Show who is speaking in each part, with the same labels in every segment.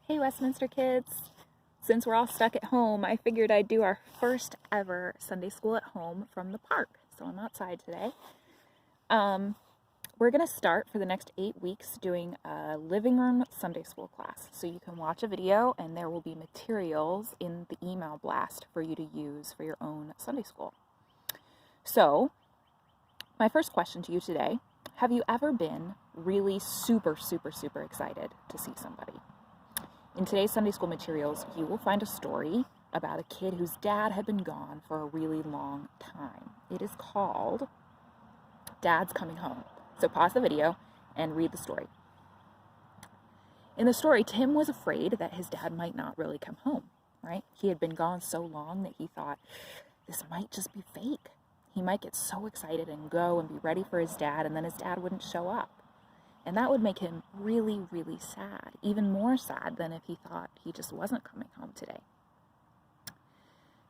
Speaker 1: Hey Westminster kids! Since we're all stuck at home, I figured I'd do our first ever Sunday school at home from the park. So I'm outside today. We're going to start for the next 8 weeks doing a living room Sunday school class. So you can watch a video and there will be materials in the email blast for you to use for your own Sunday school. So my first question to you today, have you ever been really super excited to see somebody? In today's Sunday school materials, you will find a story about a kid whose dad had been gone for a really long time. It is called Dad's Coming Home. So pause the video and read the story. In the story, Tim was afraid that his dad might not really come home, right? He had been gone so long that he thought, this might just be fake. He might get so excited and go and be ready for his dad, and then his dad wouldn't show up. And that would make him really sad, even more sad than if he thought he just wasn't coming home today.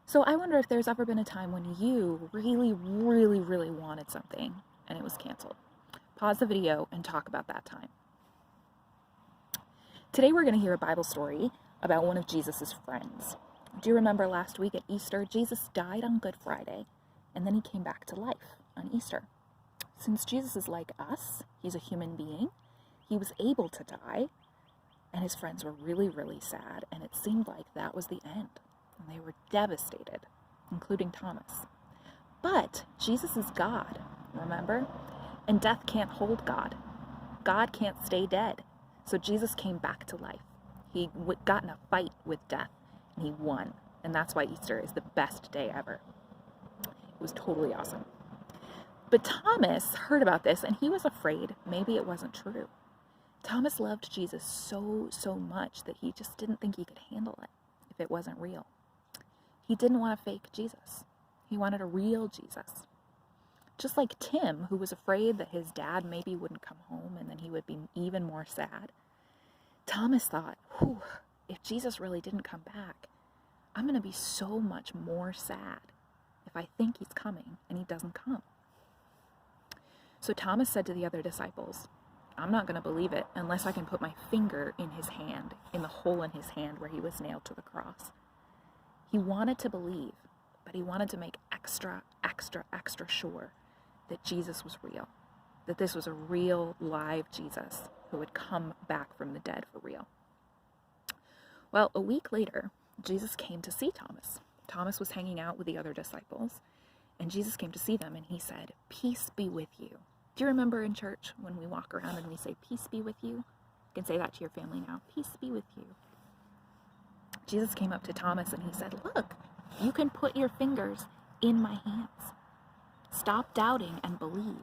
Speaker 1: So I wonder if there's ever been a time when you really wanted something and it was canceled. Pause the video and talk about that time. Today we're going to hear a Bible story about one of Jesus's friends. Do you remember last week at Easter, Jesus died on Good Friday, and then he came back to life on Easter. Since Jesus is like us, he's a human being, he was able to die, and his friends were really sad, and it seemed like that was the end. And they were devastated, including Thomas. But Jesus is God, remember? And death can't hold God. God can't stay dead. So Jesus came back to life. He got in a fight with death, and he won. And that's why Easter is the best day ever. It was totally awesome. But Thomas heard about this, and he was afraid maybe it wasn't true. Thomas loved Jesus so much that he just didn't think he could handle it if it wasn't real. He didn't want a fake Jesus. He wanted a real Jesus. Just like Tim, who was afraid that his dad maybe wouldn't come home and then he would be even more sad, Thomas thought, if Jesus really didn't come back, I'm going to be so much more sad if I think he's coming and he doesn't come. So Thomas said to the other disciples, I'm not going to believe it unless I can put my finger in his hand, in the hole in his hand where he was nailed to the cross. He wanted to believe, but he wanted to make extra sure that Jesus was real, that this was a real, live Jesus who would come back from the dead for real. Well, a week later, Jesus came to see Thomas. Thomas was hanging out with the other disciples, and Jesus came to see them, and he said, peace be with you. Do you remember in church when we walk around and we say, peace be with you? You can say that to your family now, peace be with you. Jesus came up to Thomas and he said, look, you can put your fingers in my hands. Stop doubting and believe.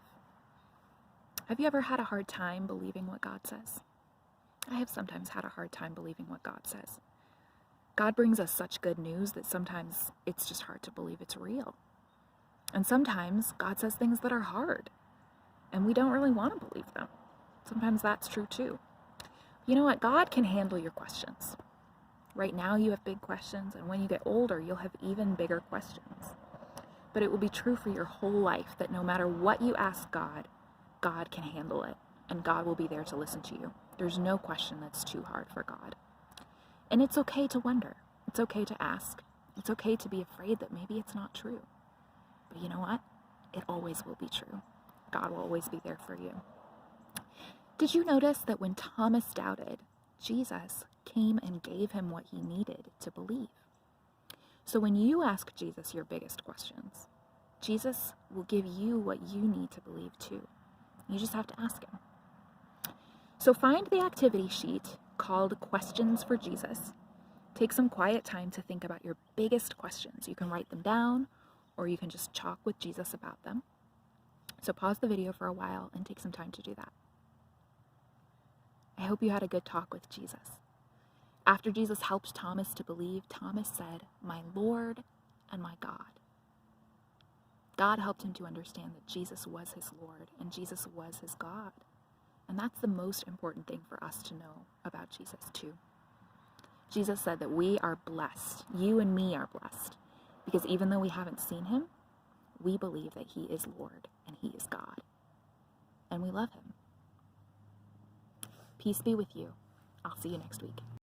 Speaker 1: Have you ever had a hard time believing what God says? I have sometimes had a hard time believing what God says. God brings us such good news that sometimes it's just hard to believe it's real. And sometimes God says things that are hard, and we don't really want to believe them. Sometimes that's true too. You know what? God can handle your questions. Right now you have big questions, and when you get older, you'll have even bigger questions. But it will be true for your whole life that no matter what you ask God, God can handle it, and God will be there to listen to you. There's no question that's too hard for God. And it's okay to wonder. It's okay to ask. It's okay to be afraid that maybe it's not true. But you know what? It always will be true. God will always be there for you. Did you notice that when Thomas doubted, Jesus came and gave him what he needed to believe? So when you ask Jesus your biggest questions, Jesus will give you what you need to believe too. You just have to ask him. So find the activity sheet called Questions for Jesus. Take some quiet time to think about your biggest questions. You can write them down, or you can just talk with Jesus about them. So pause the video for a while and take some time to do that. I hope you had a good talk with Jesus. After Jesus helped Thomas to believe, Thomas said, my Lord and my God. God helped him to understand that Jesus was his Lord and Jesus was his God. And that's the most important thing for us to know about Jesus too. Jesus said that we are blessed. You and me are blessed. Because even though we haven't seen him, we believe that he is Lord and he is God. And we love him. Peace be with you. I'll see you next week.